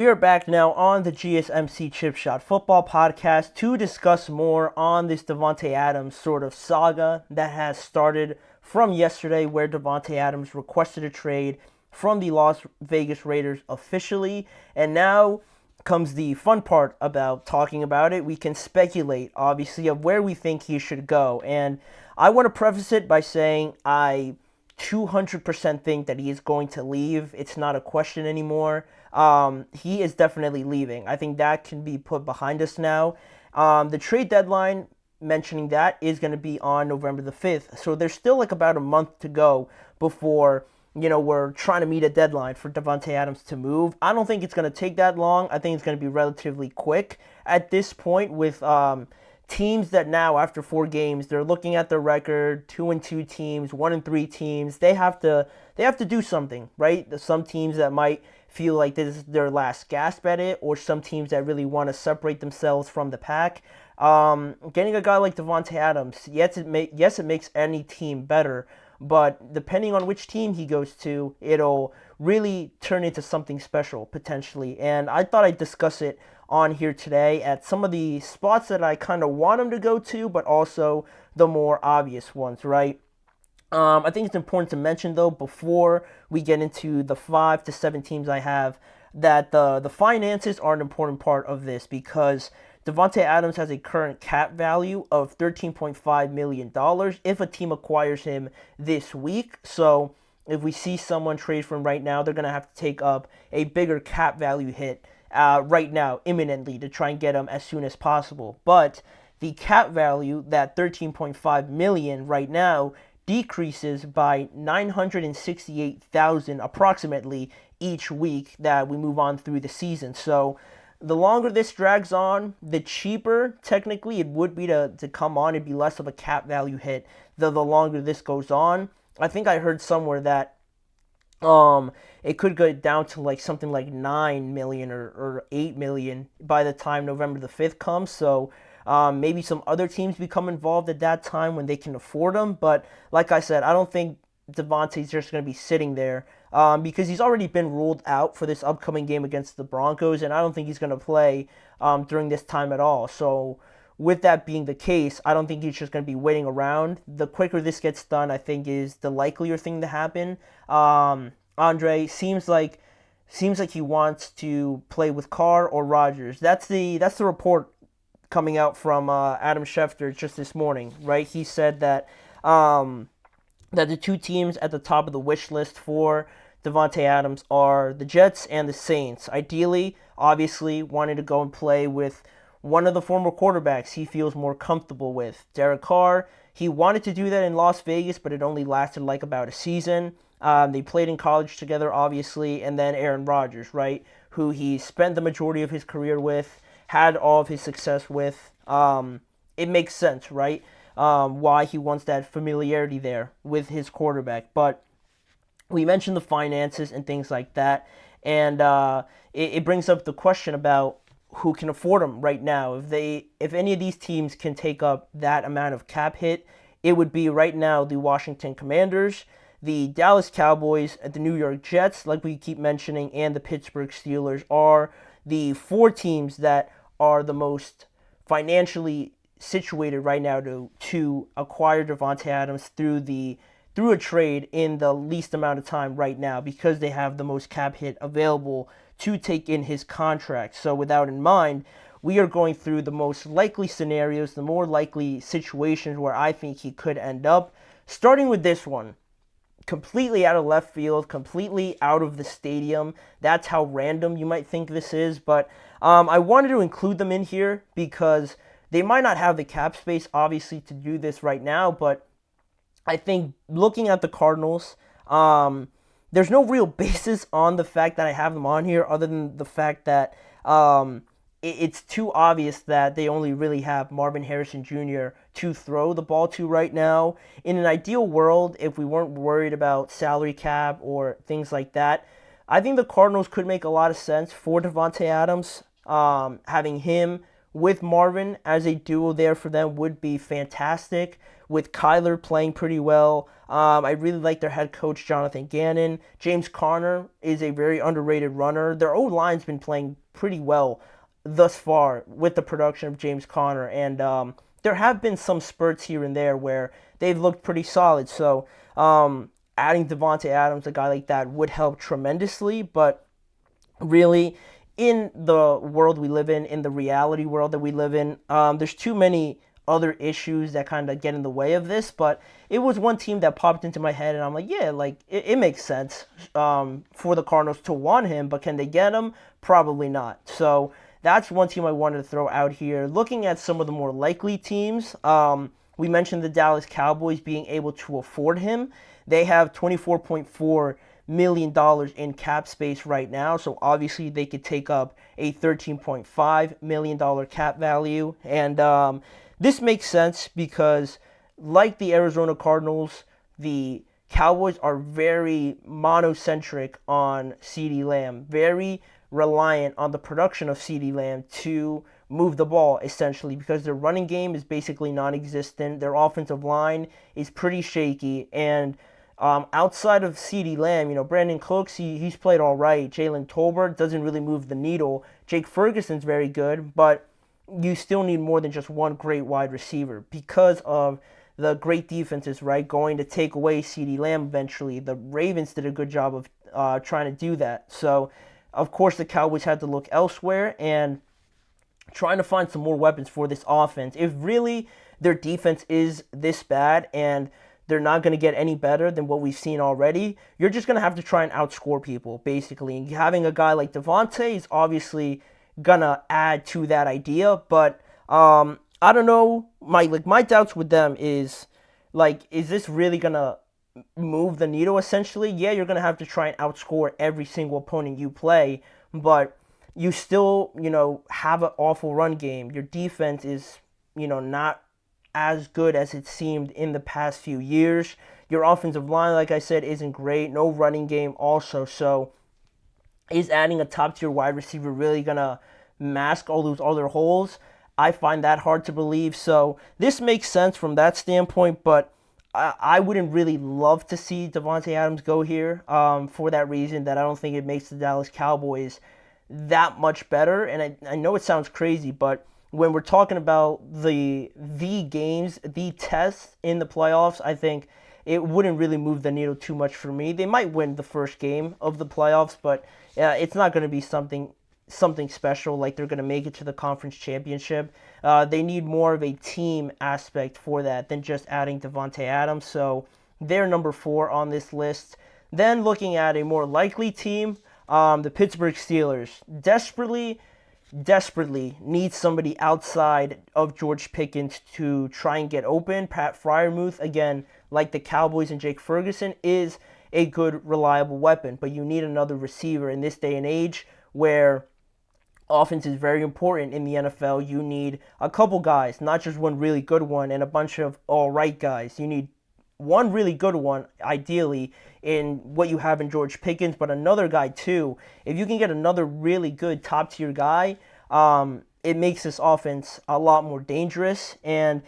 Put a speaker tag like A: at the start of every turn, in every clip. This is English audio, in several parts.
A: We are back now on the GSMC Chip Shot Football Podcast to discuss more on this Davante Adams sort of saga that has started from yesterday, where Davante Adams requested a trade from the Las Vegas Raiders officially, and now comes the fun part about talking about it. We can speculate, obviously, of where we think he should go, and I want to preface it by saying I 200% think that he is going to leave. It's not a question anymore. He is definitely leaving. I think that can be put behind us now. The trade deadline, mentioning that, is going to be on November the 5th. So there's still like about a month to go before, we're trying to meet a deadline for Davante Adams to move. I don't think it's going to take that long. I think it's going to be relatively quick at this point with teams that now, after 4 games, they're looking at their record, 2-2 teams, 1-3 teams. They have to do something, right? There's some teams that might feel like this is their last gasp at it, or some teams that really want to separate themselves from the pack. Getting a guy like Davante Adams, yes, it makes any team better, but depending on which team he goes to, it'll really turn into something special, potentially. And I thought I'd discuss it on here today at some of the spots that I kind of want him to go to, but also the more obvious ones, right? I think it's important to mention, though, before we get into the 5 to 7 teams I have, that the finances are an important part of this, because Davante Adams has a current cap value of $13.5 million if a team acquires him this week. So if we see someone trade for him right now, they're going to have to take up a bigger cap value hit right now, imminently, to try and get him as soon as possible. But the cap value, that $13.5 million right now, decreases by $968,000 approximately each week that we move on through the season. So the longer this drags on, the cheaper technically it would be to come on. It'd be less of a cap value hit the longer this goes on. I think I heard somewhere that it could go down to like something like 9 million or 8 million by the time November the 5th comes. So maybe some other teams become involved at that time when they can afford them. But like I said, I don't think Davante's just going to be sitting there because he's already been ruled out for this upcoming game against the Broncos, and I don't think he's going to play during this time at all. So with that being the case, I don't think he's just going to be waiting around. The quicker this gets done, I think, is the likelier thing to happen. Andre seems like he wants to play with Carr or Rodgers. That's the report coming out from Adam Schefter just this morning, right? He said that that the 2 teams at the top of the wish list for Davante Adams are the Jets and the Saints. Ideally, obviously, wanting to go and play with one of the former quarterbacks he feels more comfortable with. Derek Carr, he wanted to do that in Las Vegas, but it only lasted like about a season. They played in college together, obviously, and then Aaron Rodgers, right, who he spent the majority of his career with, had all of his success with. It makes sense, right, why he wants that familiarity there with his quarterback. But we mentioned the finances and things like that, and it brings up the question about who can afford him right now. If any of these teams can take up that amount of cap hit, it would be right now the Washington Commanders, the Dallas Cowboys, and the New York Jets, like we keep mentioning, and the Pittsburgh Steelers are the 4 teams that are the most financially situated right now to acquire Davante Adams through a trade in the least amount of time right now, because they have the most cap hit available to take in his contract. So with that in mind, we are going through the most likely scenarios, the more likely situations where I think he could end up, starting with this one. Completely out of left field, completely out of the stadium. That's how random you might think this is, but I wanted to include them in here because they might not have the cap space, obviously, to do this right now, but I think looking at the Cardinals, there's no real basis on the fact that I have them on here other than the fact that it's too obvious that they only really have Marvin Harrison Jr. to throw the ball to right now. In an ideal world, if we weren't worried about salary cap or things like that, I think the Cardinals could make a lot of sense for Davante Adams, having him with Marvin as a duo there for them would be fantastic. With Kyler playing pretty well, I really like their head coach, Jonathan Gannon. James Conner is a very underrated runner. Their O-line's been playing pretty well thus far with the production of James Conner, and there have been some spurts here and there where they've looked pretty solid. So adding Davante Adams, a guy like that, would help tremendously, but really, in the world we live in the reality world that we live in, there's too many other issues that kind of get in the way of this. But it was one team that popped into my head, and I'm like, yeah, like it makes sense for the Cardinals to want him, but can they get him? Probably not. So that's one team I wanted to throw out here. Looking at some of the more likely teams, we mentioned the Dallas Cowboys being able to afford him. They have $24.4 million in cap space right now, so obviously they could take up a $13.5 million cap value, and this makes sense because, like the Arizona Cardinals, the Cowboys are very monocentric on CeeDee Lamb, very reliant on the production of CeeDee Lamb to move the ball, essentially, because their running game is basically non-existent, their offensive line is pretty shaky, and outside of CeeDee Lamb, Brandon Cooks, he's played all right. Jalen Tolbert doesn't really move the needle. Jake Ferguson's very good, but you still need more than just one great wide receiver because of the great defenses, right, going to take away CeeDee Lamb eventually. The Ravens did a good job of trying to do that. So, of course, the Cowboys had to look elsewhere and trying to find some more weapons for this offense. If really their defense is this bad and they're not going to get any better than what we've seen already, you're just going to have to try and outscore people, basically. And having a guy like Davante is obviously going to add to that idea, but I don't know. My doubts with them is this really going to move the needle, essentially? Yeah, you're going to have to try and outscore every single opponent you play, but you still, have an awful run game. Your defense is, not as good as it seemed in the past few years. Your offensive line, like I said, isn't great. No running game also. So is adding a top-tier wide receiver really going to mask all those other holes? I find that hard to believe. So this makes sense from that standpoint, but I wouldn't really love to see Davante Adams go here for that reason, that I don't think it makes the Dallas Cowboys that much better. And I know it sounds crazy, but when we're talking about the games, the tests in the playoffs, I think it wouldn't really move the needle too much for me. They might win the first game of the playoffs, but it's not going to be something special like they're going to make it to the conference championship. They need more of a team aspect for that than just adding Davante Adams. So they're number 4 on this list. Then looking at a more likely team, the Pittsburgh Steelers desperately need somebody outside of George Pickens to try and get open. Pat Freiermuth, again, like the Cowboys and Jake Ferguson, is a good, reliable weapon, but you need another receiver in this day and age where offense is very important in the NFL. You need a couple guys, not just one really good one and a bunch of all right guys. You need one really good one, ideally, in what you have in George Pickens, but another guy too. If you can get another really good top-tier guy, it makes this offense a lot more dangerous. And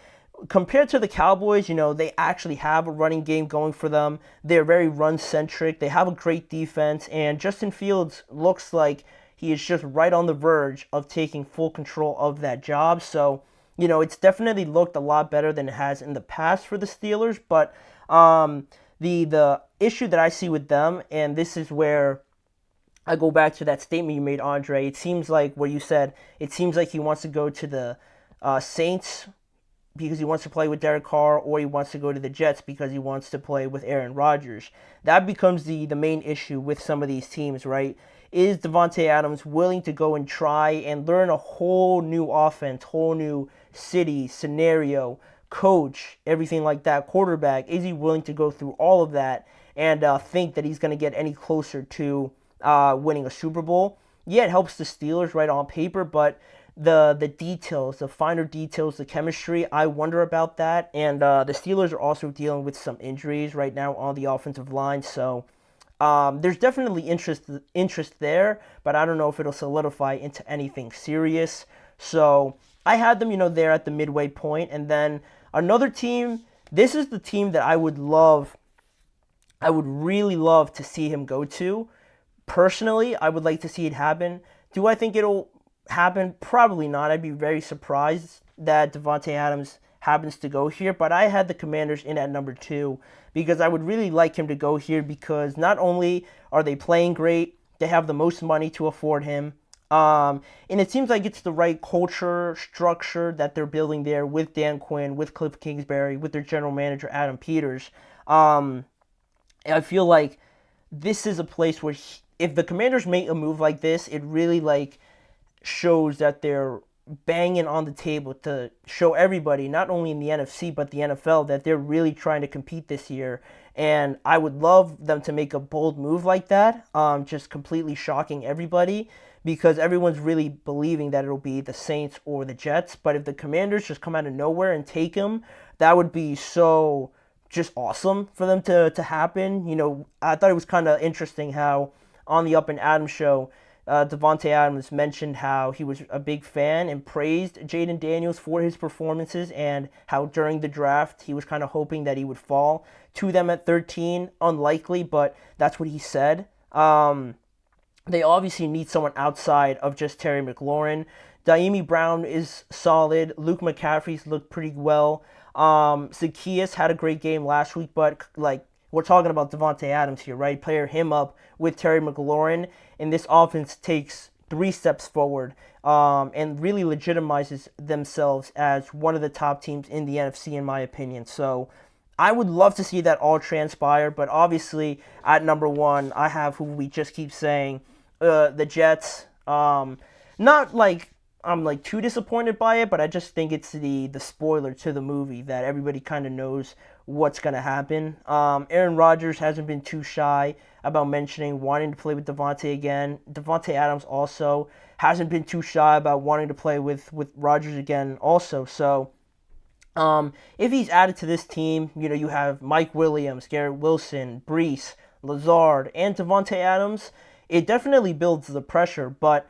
A: compared to the Cowboys, they actually have a running game going for them. They're very run-centric. They have a great defense, and Justin Fields looks like he is just right on the verge of taking full control of that job. So, it's definitely looked a lot better than it has in the past for the Steelers. But the issue that I see with them, and this is where I go back to that statement you made, Andre. It seems like where you said it seems like he wants to go to the Saints because he wants to play with Derek Carr, or he wants to go to the Jets because he wants to play with Aaron Rodgers. That becomes the main issue with some of these teams, right? Is Davante Adams willing to go and try and learn a whole new offense, whole new city, scenario, coach, everything like that, quarterback? Is he willing to go through all of that and think that he's going to get any closer to winning a Super Bowl? Yeah, it helps the Steelers right on paper, but the details, the finer details, the chemistry, I wonder about that. And the Steelers are also dealing with some injuries right now on the offensive line, so there's definitely interest there, but I don't know if it'll solidify into anything serious. So I had them, there at the midway point. And then another team, this is the team that I would really love to see him go to. Personally, I would like to see it happen. Do I think it'll happen? Probably not. I'd be very surprised that Davante Adams happens to go here, but I had the Commanders in at number 2 because I would really like him to go here because not only are they playing great, they have the most money to afford him. And it seems like it's the right culture, structure that they're building there with Dan Quinn, with Cliff Kingsbury, with their general manager, Adam Peters. I feel like this is a place where if the Commanders make a move like this, it really shows that they're banging on the table to show everybody, not only in the NFC but the NFL, that they're really trying to compete this year. And I would love them to make a bold move like that, just completely shocking everybody, because everyone's really believing that it'll be the Saints or the Jets. But if the Commanders just come out of nowhere and take him, that would be so just awesome for them to happen. I thought it was kind of interesting how on the Up and Adams show, Davante Adams mentioned how he was a big fan and praised Jaden Daniels for his performances and how during the draft he was kind of hoping that he would fall to them at 13. Unlikely, but that's what he said. They obviously need someone outside of just Terry McLaurin. Daimi Brown is solid. Luke McCaffrey's looked pretty well. Zacchaeus had a great game last week, but we're talking about Davante Adams here, right? Pair him up with Terry McLaurin, and this offense takes 3 steps forward and really legitimizes themselves as one of the top teams in the NFC, in my opinion. So I would love to see that all transpire, but obviously at number 1, I have who we just keep saying, the Jets. Not like I'm too disappointed by it, but I just think it's the spoiler to the movie that everybody kind of knows what's going to happen. Aaron Rodgers hasn't been too shy about mentioning wanting to play with Davante again. Davante Adams also hasn't been too shy about wanting to play with Rodgers again also. So if he's added to this team, you have Mike Williams, Garrett Wilson, Brees, Lazard, and Davante Adams. It definitely builds the pressure, but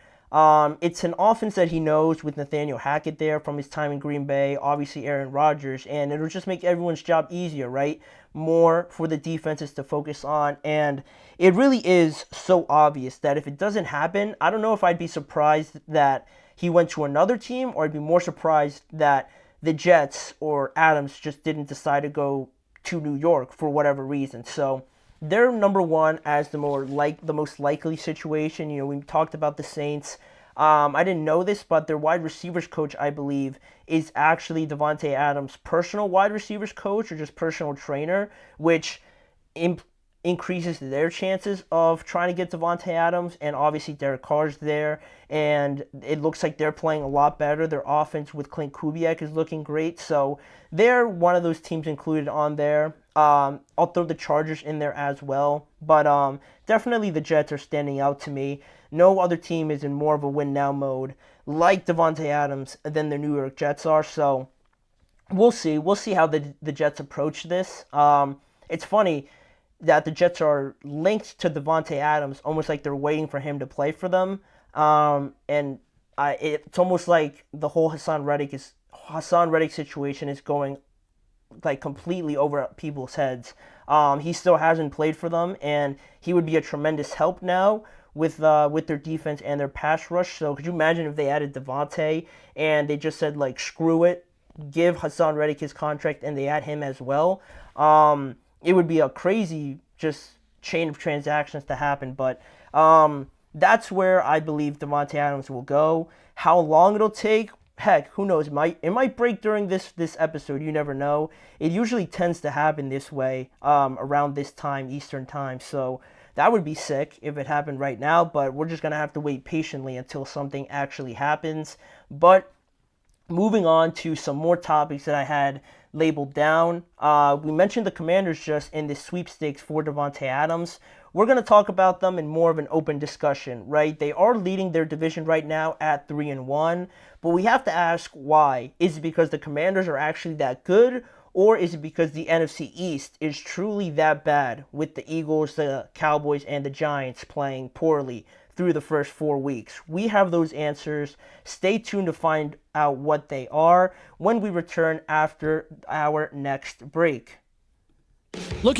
A: it's an offense that he knows with Nathaniel Hackett there from his time in Green Bay, obviously Aaron Rodgers, and it'll just make everyone's job easier, right? More for the defenses to focus on, and it really is so obvious that if it doesn't happen, I don't know if I'd be surprised that he went to another team, or I'd be more surprised that the Jets or Adams just didn't decide to go to New York for whatever reason. So they're number 1 as the most likely situation. We talked about the Saints. I didn't know this, but their wide receivers coach, I believe, is actually Davante Adams' personal wide receivers coach or just personal trainer, which increases their chances of trying to get Davante Adams. And obviously Derek Carr's there, and it looks like they're playing a lot better. Their offense with Clint Kubiak is looking great, so they're one of those teams included on there. I'll throw the Chargers in there as well, but definitely the Jets are standing out to me. No other team is in more of a win-now mode like Davante Adams than the New York Jets are, so we'll see. We'll see how the Jets approach this. It's funny that the Jets are linked to Davante Adams, almost like they're waiting for him to play for them, and it's almost like the whole Hassan Reddick situation is going completely over people's heads. He still hasn't played for them, and he would be a tremendous help now with their defense and their pass rush. So could you imagine if they added Davante and they just said screw it, give Hassan Reddick his contract, and they add him as well? It would be a crazy just chain of transactions to happen. But that's where I believe Davante Adams will go. How long it'll take? Heck, who knows? It might break during this episode. You never know. It usually tends to happen this way around this time, Eastern time. So that would be sick if it happened right now. But we're just going to have to wait patiently until something actually happens. But moving on to some more topics that I had labeled down. We mentioned the Commanders just in this sweepstakes for Davante Adams. We're going to talk about them in more of an open discussion, right? They are leading their division right now at 3-1, but we have to ask why. Is it because the Commanders are actually that good, or is it because the NFC East is truly that bad with the Eagles, the Cowboys, and the Giants playing poorly through the first 4 weeks? We have those answers. Stay tuned to find out what they are when we return after our next break.
B: Looking